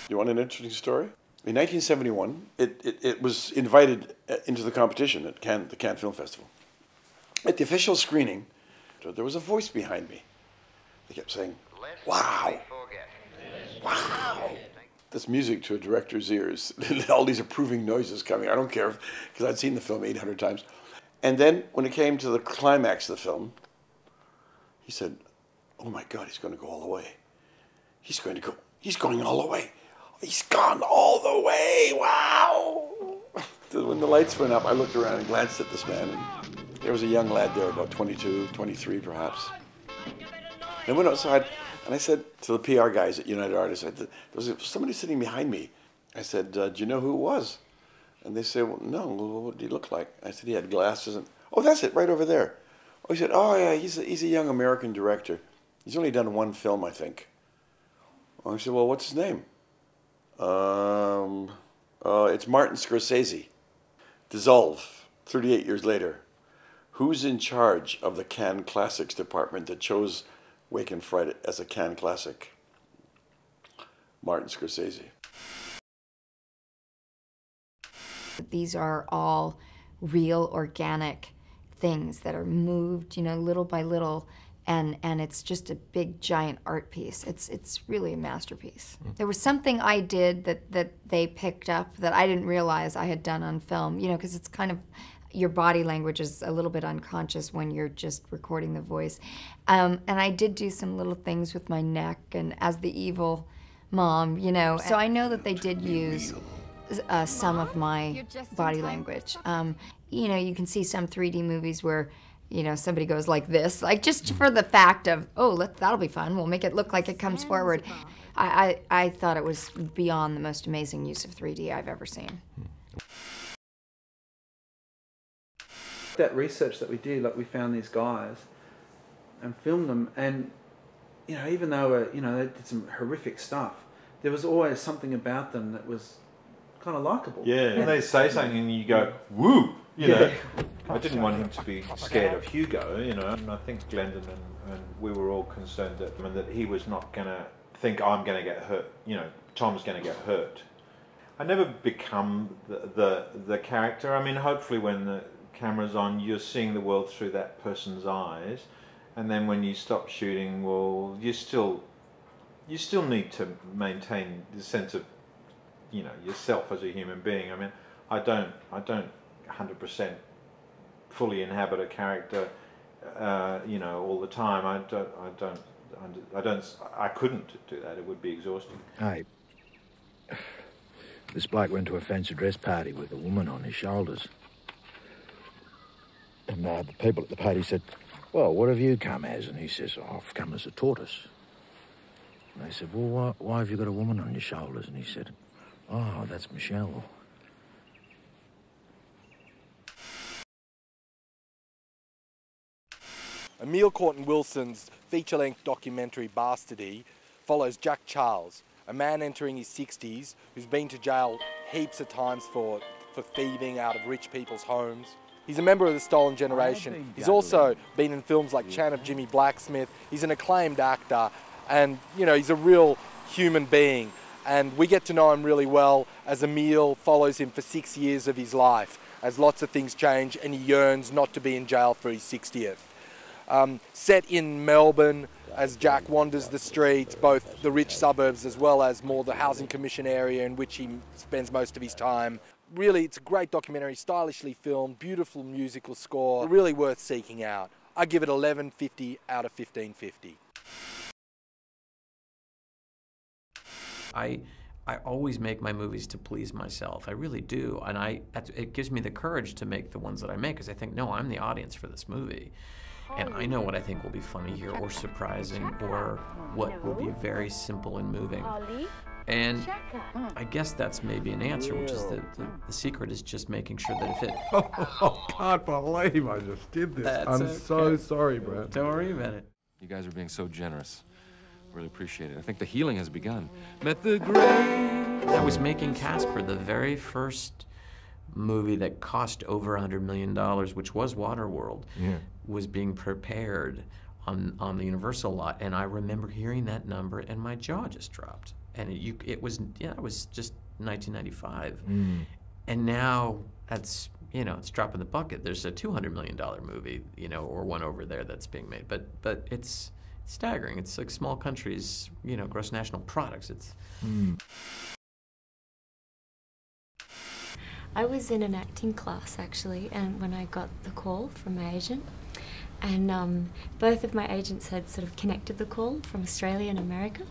You want an interesting story? In 1971, it was invited into the competition at the Cannes Film Festival. At the official screening, there was a voice behind me. They kept saying, "Wow, wow." This music to a director's ears, all these approving noises coming. I don't care, because I'd seen the film 800 times. And then when it came to the climax of the film, he said, "Oh my God, he's going to go all the way. He's going all the way. He's gone all the way, wow." When the lights went up, I looked around and glanced at this man, and there was a young lad there, about 22, 23 perhaps. I went outside, and I said to the PR guys at United Artists, there was somebody sitting behind me. I said, "Do you know who it was?" And they said, "Well, no, what did he look like?" I said, "He had glasses." And, "Oh, that's it, right over there." Oh, he said, "Oh, yeah, he's a young American director. He's only done one film, I think." Oh, I said, "Well, what's his name?" It's Martin Scorsese. Dissolve, 38 years later. Who's in charge of the Cannes Classics department that chose Wake and Fright as a Cannes Classic? Martin Scorsese. These are all real, organic things that are moved, you know, little by little, and it's just a big, giant art piece. It's really a masterpiece. There was something I did that they picked up that I didn't realize I had done on film, you know, because it's kind of, your body language is a little bit unconscious when you're just recording the voice. And I did do some little things with my neck and as the evil mom, you know. So I know that they did use some of my body language. You know, you can see some 3D movies where, you know, somebody goes like this, like just for the fact of, oh, that'll be fun, we'll make it look like it comes forward. I thought it was beyond the most amazing use of 3D I've ever seen. That research that we did, like we found these guys and filmed them, and you know, even though you know, they did some horrific stuff, there was always something about them that was kind of likable. Yeah, and they say something and you go, woo, you know. I didn't want him to be scared of Hugo, you know, and I think Glendyn and we were all concerned that he was not going to think, I'm going to get hurt, you know, Tom's going to get hurt. I never become the character. I mean, hopefully when the camera's on, you're seeing the world through that person's eyes, and then when you stop shooting, well, you still need to maintain the sense of, you know, yourself as a human being. I mean, I don't 100% fully inhabit a character, you know, all the time. I couldn't do that. It would be exhausting. Hey, this bloke went to a fancy dress party with a woman on his shoulders. And the people at the party said, "Well, what have you come as?" And he says, "Oh, I've come as a tortoise." And they said, "Well, why have you got a woman on your shoulders?" And he said, "Oh, that's Michelle." Emile Corton-Wilson's feature-length documentary Bastardy follows Jack Charles, a man entering his 60s who's been to jail heaps of times for thieving out of rich people's homes. He's a member of the Stolen Generation. He's also been in films like Chan of Jimmy Blacksmith. He's an acclaimed actor, and you know, he's a real human being. And we get to know him really well as Emile follows him for 6 years of his life, as lots of things change and he yearns not to be in jail for his 60th. Set in Melbourne, as Jack wanders the streets, both the rich suburbs as well as more the housing commission area in which he spends most of his time. Really, it's a great documentary, stylishly filmed, beautiful musical score, really worth seeking out. I give it 11.50 out of 15.50. I always make my movies to please myself. I really do, and it gives me the courage to make the ones that I make, because I think, no, I'm the audience for this movie. And I know what I think will be funny here, or surprising, or what will be very simple and moving. And I guess that's maybe an answer, which is the secret is just making sure that if it... Oh, I can't believe I just did this. I'm so sorry, Brad. Don't worry about it. You guys are being so generous. Really appreciate it. I think the healing has begun. Met the great... I was making Casper, the very first movie that cost over $100 million, which was Waterworld, was being prepared on the Universal lot, and I remember hearing that number and my jaw just dropped. And it was just 1995. And now that's, it's drop in the bucket. There's a $200 million movie, or one over there that's being made. But it's staggering. It's like small countries, gross national products. It's... I was in an acting class, actually, and when I got the call from my agent, and both of my agents had sort of connected the call from Australia and America,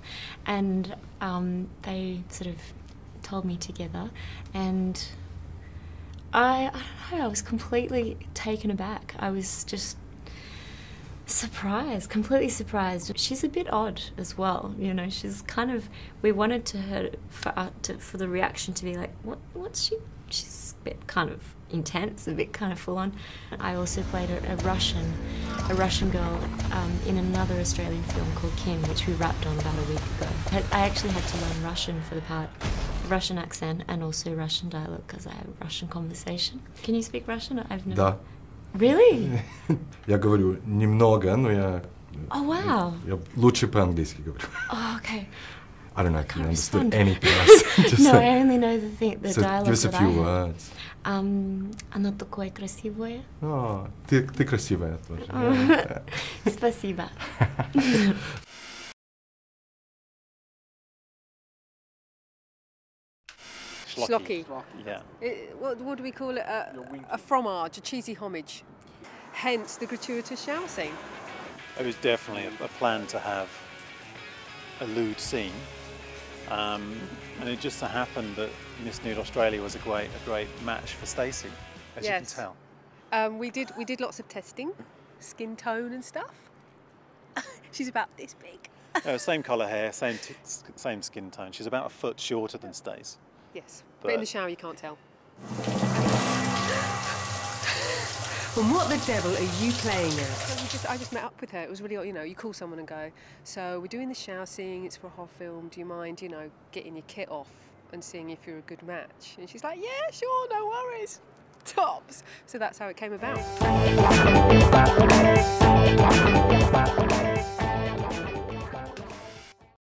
and they sort of told me together, and I don't know, I was completely taken aback. I was just surprised, completely surprised. She's a bit odd as well, she's kind of, we wanted for the reaction to be like, what's she? She's a bit kind of intense, a bit kind of full on. I also played a Russian girl in another Australian film called Kin, which we wrapped on about a week ago. I actually had to learn Russian for the part, Russian accent and also Russian dialogue because I have Russian conversation. Can you speak Russian? I've never... Да. Really? Я говорю немного, но я... Oh, wow. Я лучше по-английски говорю. Oh, okay. I don't know if you understood anything else. No, I only know the so dialogue. Give us a few words. Оно такое красивое. Oh, ты красивая тоже. Спасибо. Schlocky. Yeah. What do we call it? A fromage, a cheesy homage. Hence the gratuitous shower scene. It was definitely a plan to have a lewd scene. And it just so happened that Miss Nude Australia was a great match for Stacey, as you can tell. We did lots of testing, skin tone and stuff. She's about this big. Same colour hair, same skin tone. She's about a foot shorter than Stacey. Yes, but in the shower you can't tell. And what the devil are you playing at? I just met up with her. It was really, you call someone and go, so we're doing the shower scene, it's for a hot film, do you mind, getting your kit off and seeing if you're a good match? And she's like, yeah, sure, no worries. Tops. So that's how it came about.